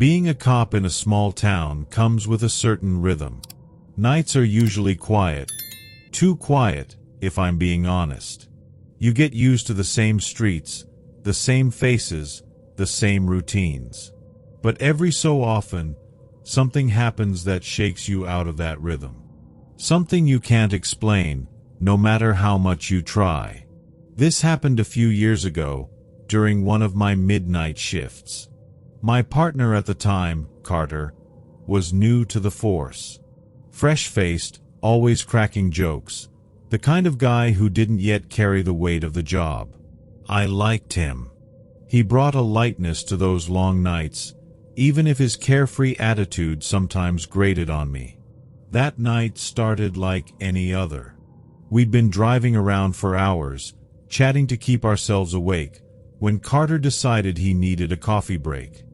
Being a cop in a small town comes with a certain rhythm. Nights are usually quiet. Too quiet, if I'm being honest. You get used to the same streets, the same faces, the same routines. But every so often, something happens that shakes you out of that rhythm. Something you can't explain, no matter how much you try. This happened a few years ago, during one of my midnight shifts. My partner at the time, Carter, was new to the force. Fresh-faced, always cracking jokes, the kind of guy who didn't yet carry the weight of the job. I liked him. He brought a lightness to those long nights, even if his carefree attitude sometimes grated on me. That night started like any other. We'd been driving around for hours, chatting to keep ourselves awake, when Carter decided he needed a coffee break.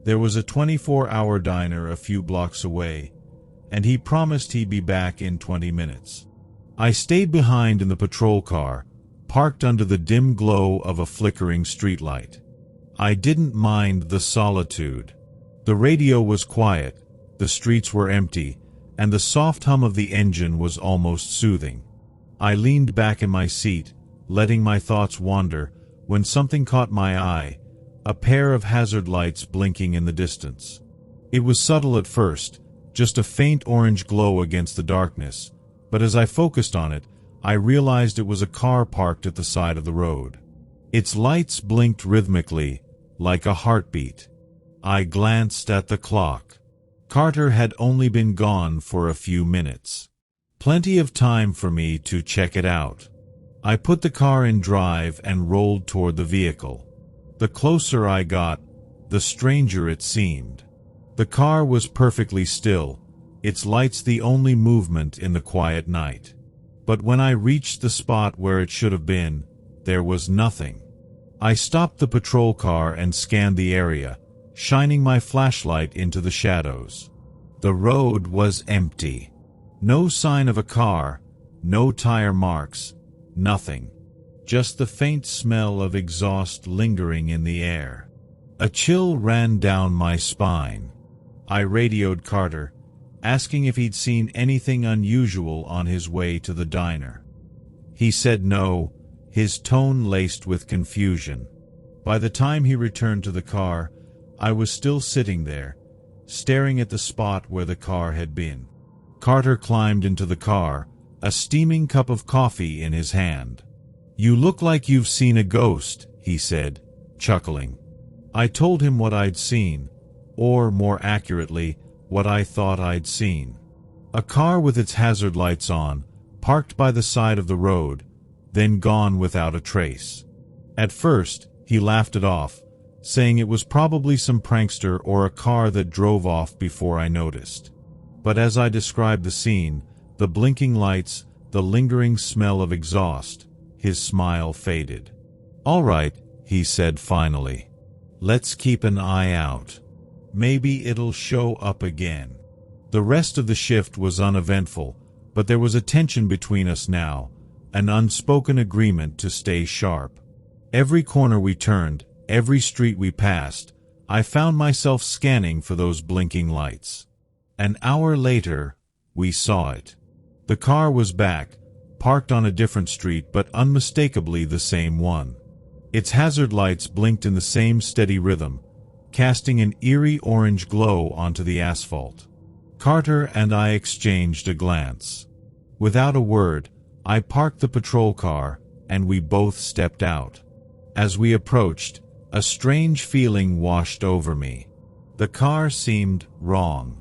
There was a 24-hour diner a few blocks away, and he promised he'd be back in 20 minutes. I stayed behind in the patrol car, parked under the dim glow of a flickering streetlight. I didn't mind the solitude. The radio was quiet, the streets were empty, and the soft hum of the engine was almost soothing. I leaned back in my seat, letting my thoughts wander, when something caught my eye, a pair of hazard lights blinking in the distance. It was subtle at first, just a faint orange glow against the darkness, but as I focused on it, I realized it was a car parked at the side of the road. Its lights blinked rhythmically, like a heartbeat. I glanced at the clock. Carter had only been gone for a few minutes. Plenty of time for me to check it out. I put the car in drive and rolled toward the vehicle. The closer I got, the stranger it seemed. The car was perfectly still, its lights the only movement in the quiet night. But when I reached the spot where it should have been, there was nothing. I stopped the patrol car and scanned the area, shining my flashlight into the shadows. The road was empty. No sign of a car, no tire marks, nothing. Just the faint smell of exhaust lingering in the air. A chill ran down my spine. I radioed Carter, asking if he'd seen anything unusual on his way to the diner. He said no, his tone laced with confusion. By the time he returned to the car, I was still sitting there, staring at the spot where the car had been. Carter climbed into the car, a steaming cup of coffee in his hand. "You look like you've seen a ghost," he said, chuckling. I told him what I'd seen, or more accurately, what I thought I'd seen. A car with its hazard lights on, parked by the side of the road, then gone without a trace. At first, he laughed it off, saying it was probably some prankster or a car that drove off before I noticed. But as I described the scene, the blinking lights, the lingering smell of exhaust, his smile faded. "All right," he said finally. "Let's keep an eye out. Maybe it'll show up again." The rest of the shift was uneventful, but there was a tension between us now, an unspoken agreement to stay sharp. Every corner we turned, every street we passed, I found myself scanning for those blinking lights. An hour later, we saw it. The car was back, parked on a different street but unmistakably the same one. Its hazard lights blinked in the same steady rhythm, casting an eerie orange glow onto the asphalt. Carter and I exchanged a glance. Without a word, I parked the patrol car, and we both stepped out. As we approached, a strange feeling washed over me. The car seemed wrong.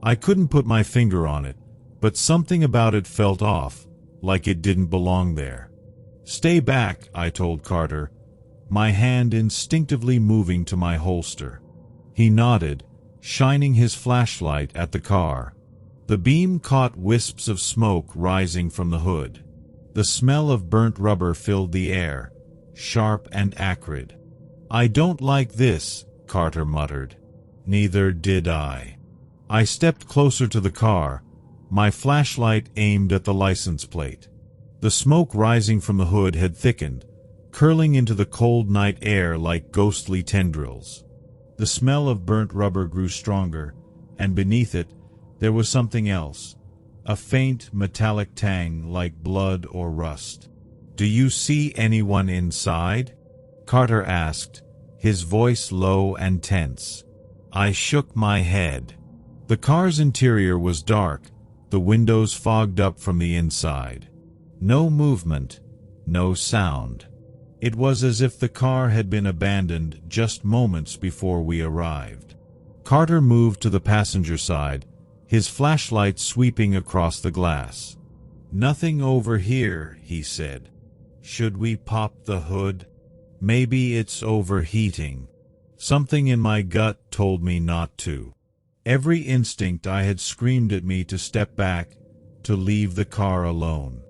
I couldn't put my finger on it, but something about it felt off, like it didn't belong there. "Stay back," I told Carter, my hand instinctively moving to my holster. He nodded, shining his flashlight at the car. The beam caught wisps of smoke rising from the hood. The smell of burnt rubber filled the air, sharp and acrid. "I don't like this," Carter muttered. Neither did I. I stepped closer to the car, my flashlight aimed at the license plate. The smoke rising from the hood had thickened, curling into the cold night air like ghostly tendrils. The smell of burnt rubber grew stronger, and beneath it, there was something else, a faint metallic tang like blood or rust. "Do you see anyone inside?" Carter asked, his voice low and tense. I shook my head. The car's interior was dark, the windows fogged up from the inside. No movement, no sound. It was as if the car had been abandoned just moments before we arrived. Carter moved to the passenger side, his flashlight sweeping across the glass. "Nothing over here," he said. "Should we pop the hood? Maybe it's overheating." Something in my gut told me not to. Every instinct I had screamed at me to step back, to leave the car alone.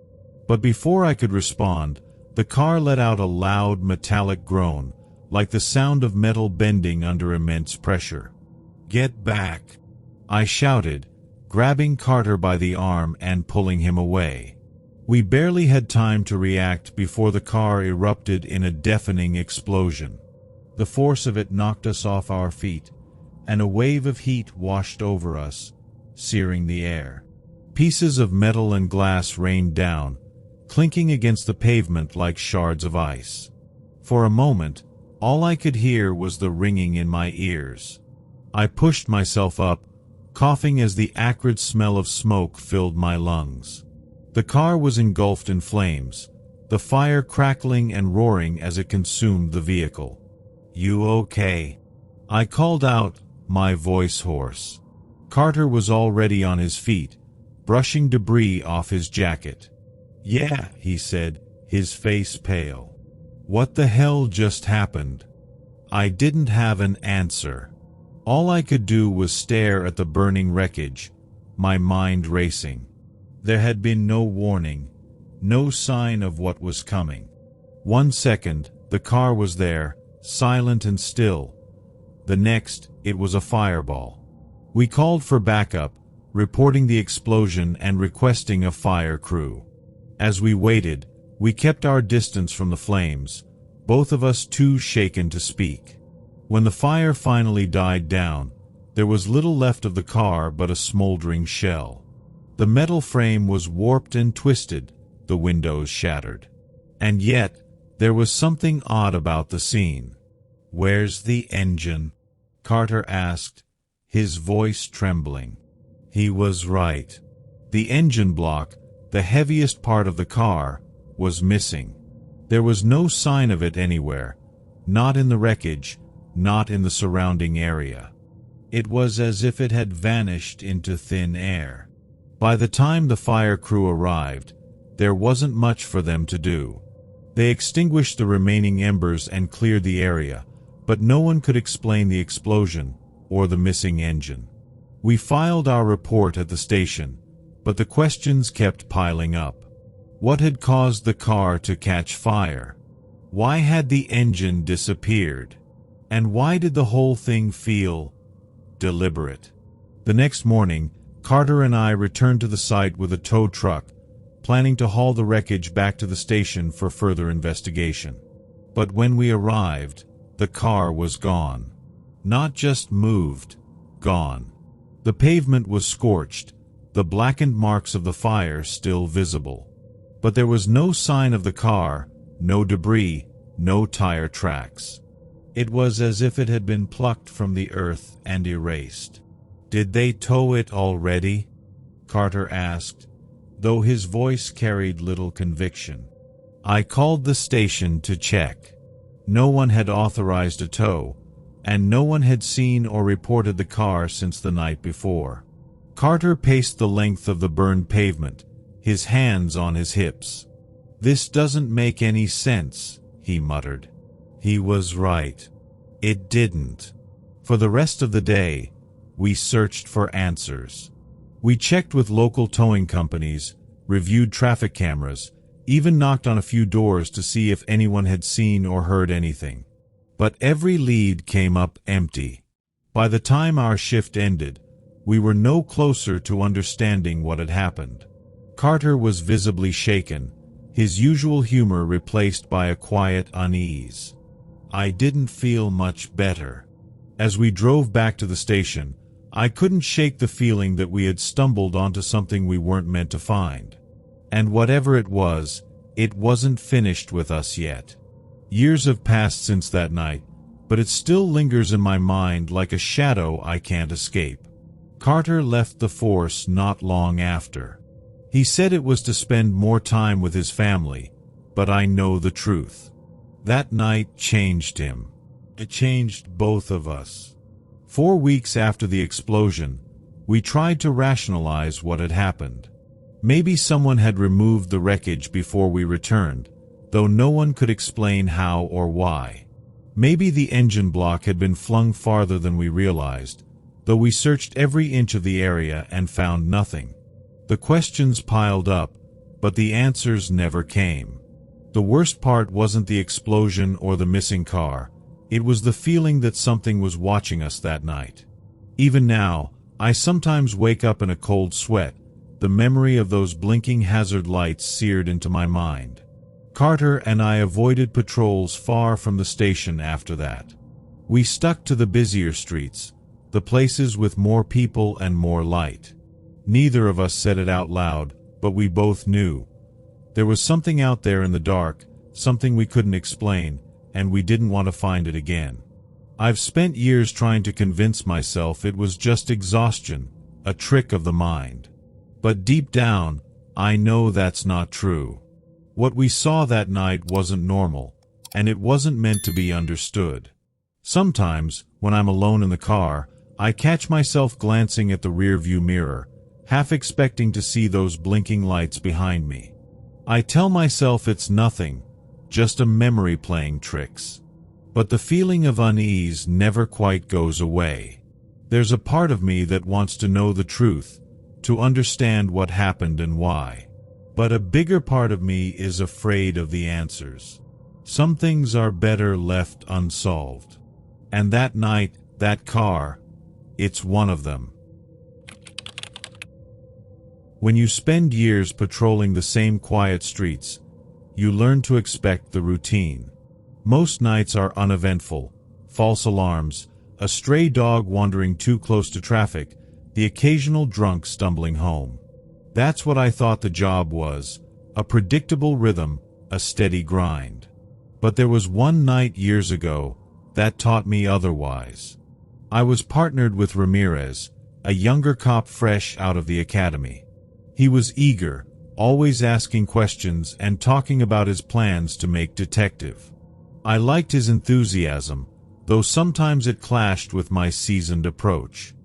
But before I could respond, the car let out a loud metallic groan, like the sound of metal bending under immense pressure. "Get back!" I shouted, grabbing Carter by the arm and pulling him away. We barely had time to react before the car erupted in a deafening explosion. The force of it knocked us off our feet, and a wave of heat washed over us, searing the air. Pieces of metal and glass rained down, clinking against the pavement like shards of ice. For a moment, all I could hear was the ringing in my ears. I pushed myself up, coughing as the acrid smell of smoke filled my lungs. The car was engulfed in flames, the fire crackling and roaring as it consumed the vehicle. "You okay?" I called out, my voice hoarse. Carter was already on his feet, brushing debris off his jacket. "Yeah," he said, his face pale. "What the hell just happened?" I didn't have an answer. All I could do was stare at the burning wreckage, my mind racing. There had been no warning, no sign of what was coming. 1 second, the car was there, silent and still. The next, it was a fireball. We called for backup, reporting the explosion and requesting a fire crew. As we waited, we kept our distance from the flames, both of us too shaken to speak. When the fire finally died down, there was little left of the car but a smoldering shell. The metal frame was warped and twisted, the windows shattered. And yet, there was something odd about the scene. "Where's the engine?" Carter asked, his voice trembling. He was right. The engine block, the heaviest part of the car, was missing. There was no sign of it anywhere, not in the wreckage, not in the surrounding area. It was as if it had vanished into thin air. By the time the fire crew arrived, there wasn't much for them to do. They extinguished the remaining embers and cleared the area, but no one could explain the explosion or the missing engine. We filed our report at the station, but the questions kept piling up. What had caused the car to catch fire? Why had the engine disappeared? And why did the whole thing feel deliberate? The next morning, Carter and I returned to the site with a tow truck, planning to haul the wreckage back to the station for further investigation. But when we arrived, the car was gone. Not just moved, gone. The pavement was scorched, the blackened marks of the fire still visible. But there was no sign of the car, no debris, no tire tracks. It was as if it had been plucked from the earth and erased. "Did they tow it already?" Carter asked, though his voice carried little conviction. I called the station to check. No one had authorized a tow, and no one had seen or reported the car since the night before. Carter paced the length of the burned pavement, his hands on his hips. "This doesn't make any sense," he muttered. He was right. It didn't. For the rest of the day, we searched for answers. We checked with local towing companies, reviewed traffic cameras, even knocked on a few doors to see if anyone had seen or heard anything. But every lead came up empty. By the time our shift ended, we were no closer to understanding what had happened. Carter was visibly shaken, his usual humor replaced by a quiet unease. I didn't feel much better. As we drove back to the station, I couldn't shake the feeling that we had stumbled onto something we weren't meant to find. And whatever it wasn't finished with us yet. Years have passed since that night, but it still lingers in my mind like a shadow I can't escape. Carter left the force not long after. He said it was to spend more time with his family, but I know the truth. That night changed him. It changed both of us. 4 weeks after the explosion, we tried to rationalize what had happened. Maybe someone had removed the wreckage before we returned, though no one could explain how or why. Maybe the engine block had been flung farther than we realized, though we searched every inch of the area and found nothing. The questions piled up, but the answers never came. The worst part wasn't the explosion or the missing car. It was the feeling that something was watching us that night. Even now, I sometimes wake up in a cold sweat, the memory of those blinking hazard lights seared into my mind. Carter and I avoided patrols far from the station after that. We stuck to the busier streets, the places with more people and more light. Neither of us said it out loud, but we both knew. There was something out there in the dark, something we couldn't explain, and we didn't want to find it again. I've spent years trying to convince myself it was just exhaustion, a trick of the mind. But deep down, I know that's not true. What we saw that night wasn't normal, and it wasn't meant to be understood. Sometimes, when I'm alone in the car, I catch myself glancing at the rearview mirror, half expecting to see those blinking lights behind me. I tell myself it's nothing, just a memory playing tricks. But the feeling of unease never quite goes away. There's a part of me that wants to know the truth, to understand what happened and why. But a bigger part of me is afraid of the answers. Some things are better left unsolved. And that night, that car, it's one of them. When you spend years patrolling the same quiet streets, you learn to expect the routine. Most nights are uneventful. False alarms, a stray dog wandering too close to traffic, the occasional drunk stumbling home. That's what I thought the job was, a predictable rhythm, a steady grind. But there was one night years ago that taught me otherwise. I was partnered with Ramirez, a younger cop fresh out of the academy. He was eager, always asking questions and talking about his plans to make detective. I liked his enthusiasm, though sometimes it clashed with my seasoned approach.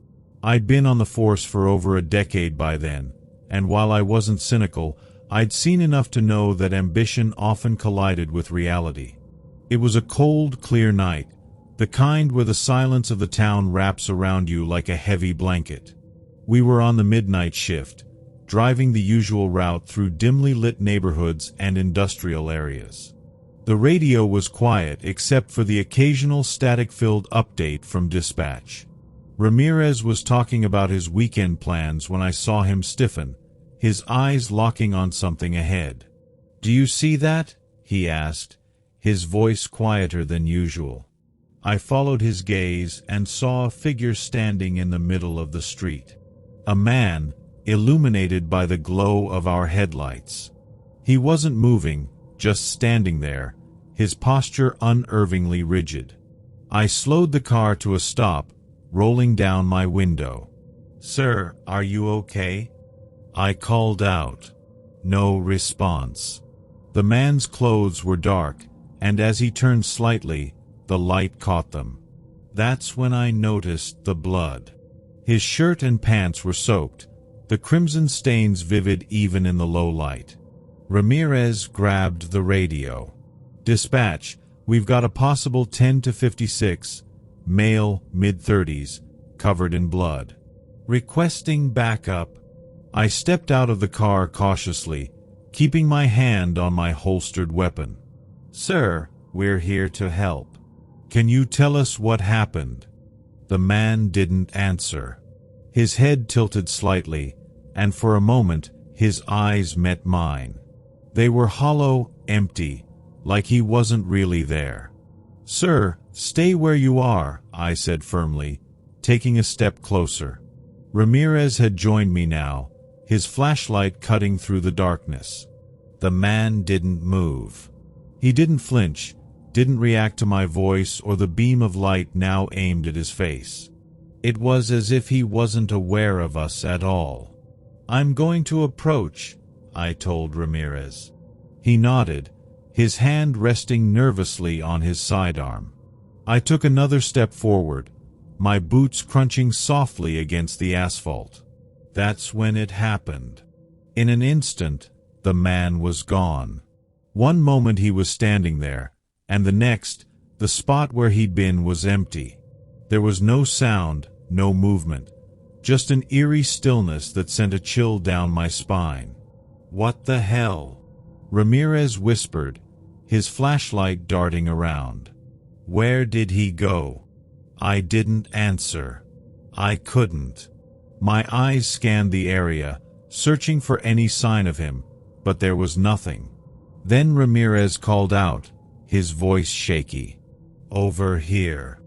I'd been on the force for over a decade by then, and while I wasn't cynical, I'd seen enough to know that ambition often collided with reality. It was a cold, clear night, the kind where the silence of the town wraps around you like a heavy blanket. We were on the midnight shift, driving the usual route through dimly lit neighborhoods and industrial areas. The radio was quiet except for the occasional static-filled update from dispatch. Ramirez was talking about his weekend plans when I saw him stiffen, his eyes locking on something ahead. "Do you see that?" he asked, his voice quieter than usual. I followed his gaze and saw a figure standing in the middle of the street. A man, illuminated by the glow of our headlights. He wasn't moving, just standing there, his posture unnervingly rigid. I slowed the car to a stop, rolling down my window. "Sir, are you okay?" I called out. No response. The man's clothes were dark, and as he turned slightly, the light caught them. That's when I noticed the blood. His shirt and pants were soaked, the crimson stains vivid even in the low light. Ramirez grabbed the radio. "Dispatch, we've got a possible 10 to 56, male, mid-30s, covered in blood. Requesting backup." I stepped out of the car cautiously, keeping my hand on my holstered weapon. "Sir, we're here to help. Can you tell us what happened?" The man didn't answer. His head tilted slightly, and for a moment his eyes met mine. They were hollow, empty, like he wasn't really there. "Sir, stay where you are," I said firmly, taking a step closer. Ramirez had joined me now, his flashlight cutting through the darkness. The man didn't move. He didn't flinch, didn't react to my voice or the beam of light now aimed at his face. It was as if he wasn't aware of us at all. "I'm going to approach," I told Ramirez. He nodded, his hand resting nervously on his sidearm. I took another step forward, my boots crunching softly against the asphalt. That's when it happened. In an instant, the man was gone. One moment he was standing there, and the next, the spot where he'd been was empty. There was no sound, no movement, just an eerie stillness that sent a chill down my spine. "What the hell?" Ramirez whispered, his flashlight darting around. "Where did he go?" I didn't answer. I couldn't. My eyes scanned the area, searching for any sign of him, but there was nothing. Then Ramirez called out, his voice shaky. "Over here."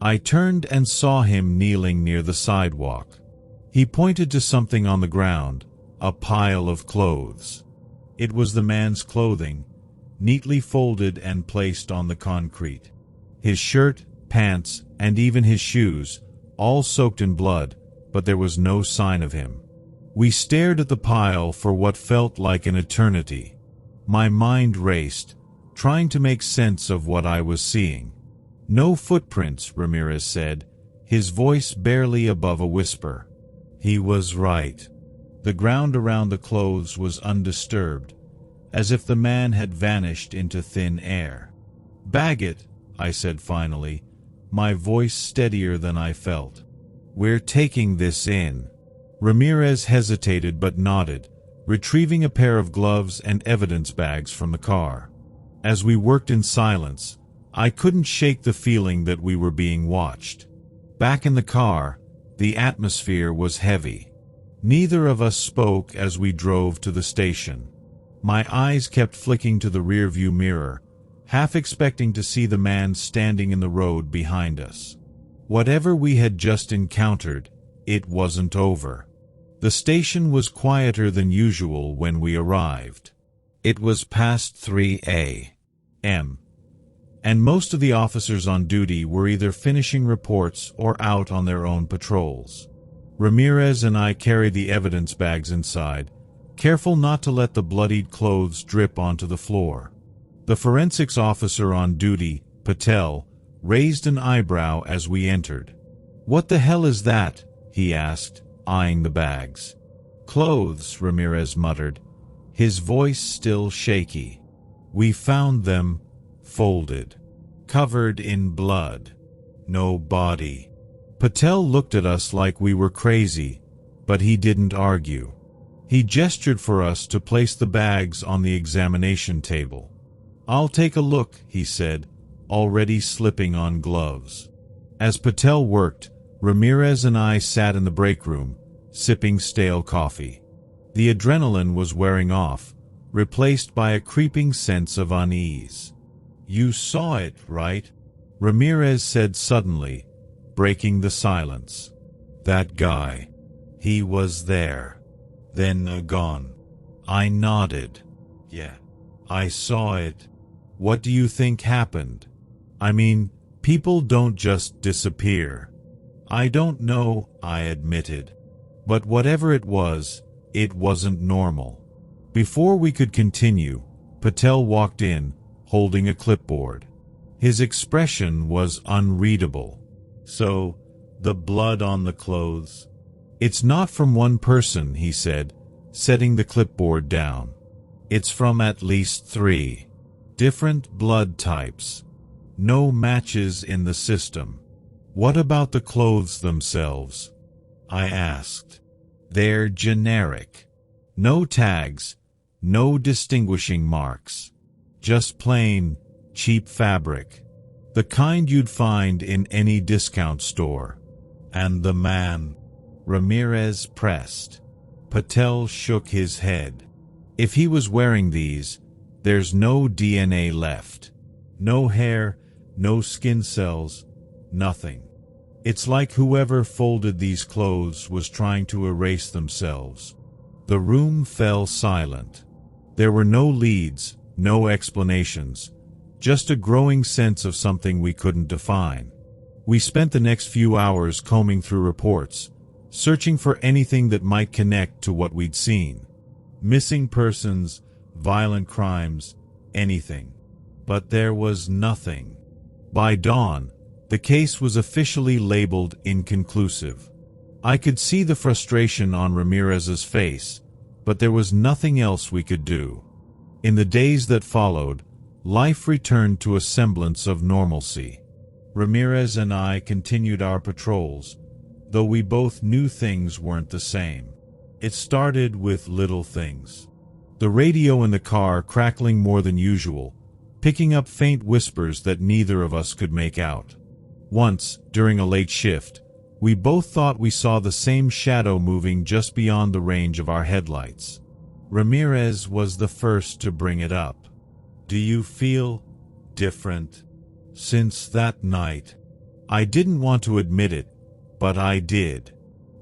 I turned and saw him kneeling near the sidewalk. He pointed to something on the ground, a pile of clothes. It was the man's clothing, neatly folded and placed on the concrete. His shirt, pants, and even his shoes, all soaked in blood, but there was no sign of him. We stared at the pile for what felt like an eternity. My mind raced, trying to make sense of what I was seeing. "No footprints," Ramirez said, his voice barely above a whisper. He was right. The ground around the clothes was undisturbed, as if the man had vanished into thin air. "Bag it," I said finally, my voice steadier than I felt. "We're taking this in." Ramirez hesitated but nodded, retrieving a pair of gloves and evidence bags from the car. As we worked in silence, I couldn't shake the feeling that we were being watched. Back in the car, the atmosphere was heavy. Neither of us spoke as we drove to the station. My eyes kept flicking to the rearview mirror, half expecting to see the man standing in the road behind us. Whatever we had just encountered, it wasn't over. The station was quieter than usual when we arrived. It was past 3 a.m., and most of the officers on duty were either finishing reports or out on their own patrols. Ramirez and I carried the evidence bags inside, careful not to let the bloodied clothes drip onto the floor. The forensics officer on duty, Patel, raised an eyebrow as we entered. "What the hell is that?" he asked, eyeing the bags. "Clothes," Ramirez muttered, his voice still shaky. "We found them, folded, covered in blood. No body." Patel looked at us like we were crazy, but he didn't argue. He gestured for us to place the bags on the examination table. "I'll take a look," he said, already slipping on gloves. As Patel worked, Ramirez and I sat in the break room, sipping stale coffee. The adrenaline was wearing off, replaced by a creeping sense of unease. "You saw it, right?" Ramirez said suddenly, breaking the silence. "That guy. He was there. Then gone." I nodded. "Yeah, I saw it." "What do you think happened?" "I mean, people don't just disappear." "I don't know," I admitted. But whatever it wasn't normal. Before we could continue, Patel walked in, holding a clipboard. His expression was unreadable. "So, the blood on the clothes?" "It's not from one person," he said, setting the clipboard down. "It's from at least 3 different blood types. No matches in the system." "What about the clothes themselves?" I asked. "They're generic. No tags, no distinguishing marks. Just plain, cheap fabric. The kind you'd find in any discount store." "And the man?" Ramirez pressed. Patel shook his head. "If he was wearing these, there's no DNA left. No hair, no skin cells, nothing. It's like whoever folded these clothes was trying to erase themselves. The room fell silent. There were no leads, no explanations, just a growing sense of something we couldn't define. We spent the next few hours combing through reports, searching for anything that might connect to what we'd seen. Missing persons, violent crimes, anything. But there was nothing. By dawn, the case was officially labeled inconclusive. I could see the frustration on Ramirez's face, but there was nothing else we could do. In the days that followed, life returned to a semblance of normalcy. Ramirez and I continued our patrols, though we both knew things weren't the same. It started with little things. The radio in the car crackling more than usual, picking up faint whispers that neither of us could make out. Once, during a late shift, we both thought we saw the same shadow moving just beyond the range of our headlights. Ramirez was the first to bring it up. "Do you feel different since that night?" I didn't want to admit it, but I did.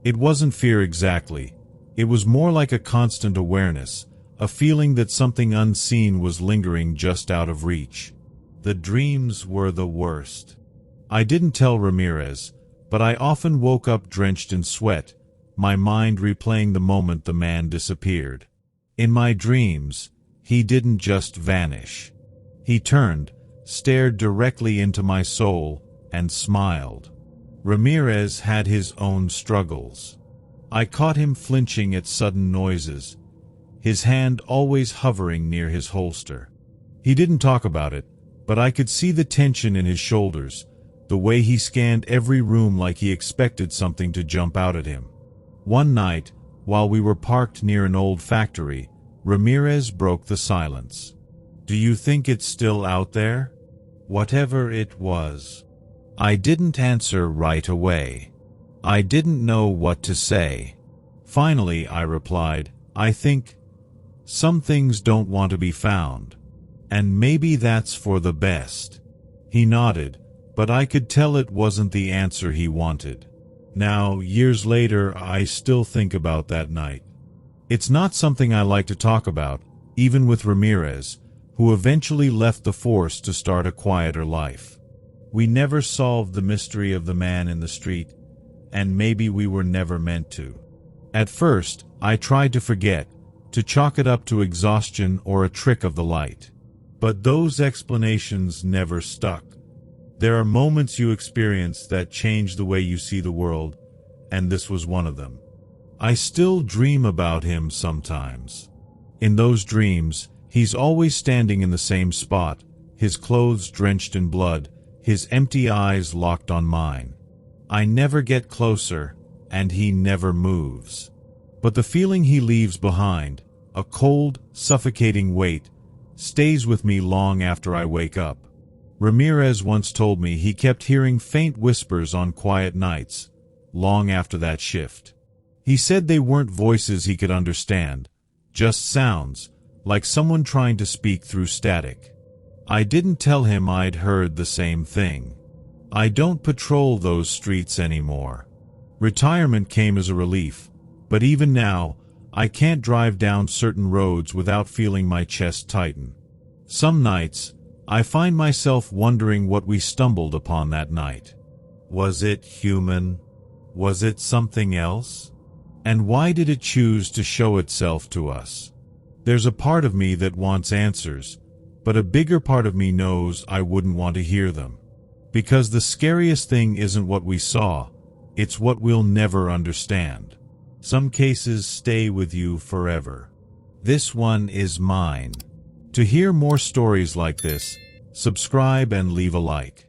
It wasn't fear exactly. It was more like a constant awareness, a feeling that something unseen was lingering just out of reach. The dreams were the worst. I didn't tell Ramirez, but I often woke up drenched in sweat, my mind replaying the moment the man disappeared. In my dreams, he didn't just vanish. He turned, stared directly into my soul, and smiled. Ramirez had his own struggles. I caught him flinching at sudden noises, his hand always hovering near his holster. He didn't talk about it, but I could see the tension in his shoulders, the way he scanned every room like he expected something to jump out at him. One night, while we were parked near an old factory, Ramirez broke the silence. "Do you think it's still out there?" Whatever it was. I didn't answer right away. I didn't know what to say. Finally, I replied, "I think some things don't want to be found. And maybe that's for the best." He nodded, but I could tell it wasn't the answer he wanted. Now, years later, I still think about that night. It's not something I like to talk about, even with Ramirez, who eventually left the force to start a quieter life. We never solved the mystery of the man in the street, and maybe we were never meant to. At first, I tried to forget, to chalk it up to exhaustion or a trick of the light. But those explanations never stuck. There are moments you experience that change the way you see the world, and this was one of them. I still dream about him sometimes. In those dreams, he's always standing in the same spot, his clothes drenched in blood, his empty eyes locked on mine. I never get closer, and he never moves. But the feeling he leaves behind, a cold, suffocating weight, stays with me long after I wake up. Ramirez once told me he kept hearing faint whispers on quiet nights, long after that shift. He said they weren't voices he could understand, just sounds, like someone trying to speak through static. I didn't tell him I'd heard the same thing. I don't patrol those streets anymore. Retirement came as a relief, but even now, I can't drive down certain roads without feeling my chest tighten. Some nights, I find myself wondering what we stumbled upon that night. Was it human? Was it something else? And why did it choose to show itself to us? There's a part of me that wants answers, but a bigger part of me knows I wouldn't want to hear them. Because the scariest thing isn't what we saw, it's what we'll never understand. Some cases stay with you forever. This one is mine. To hear more stories like this, subscribe and leave a like.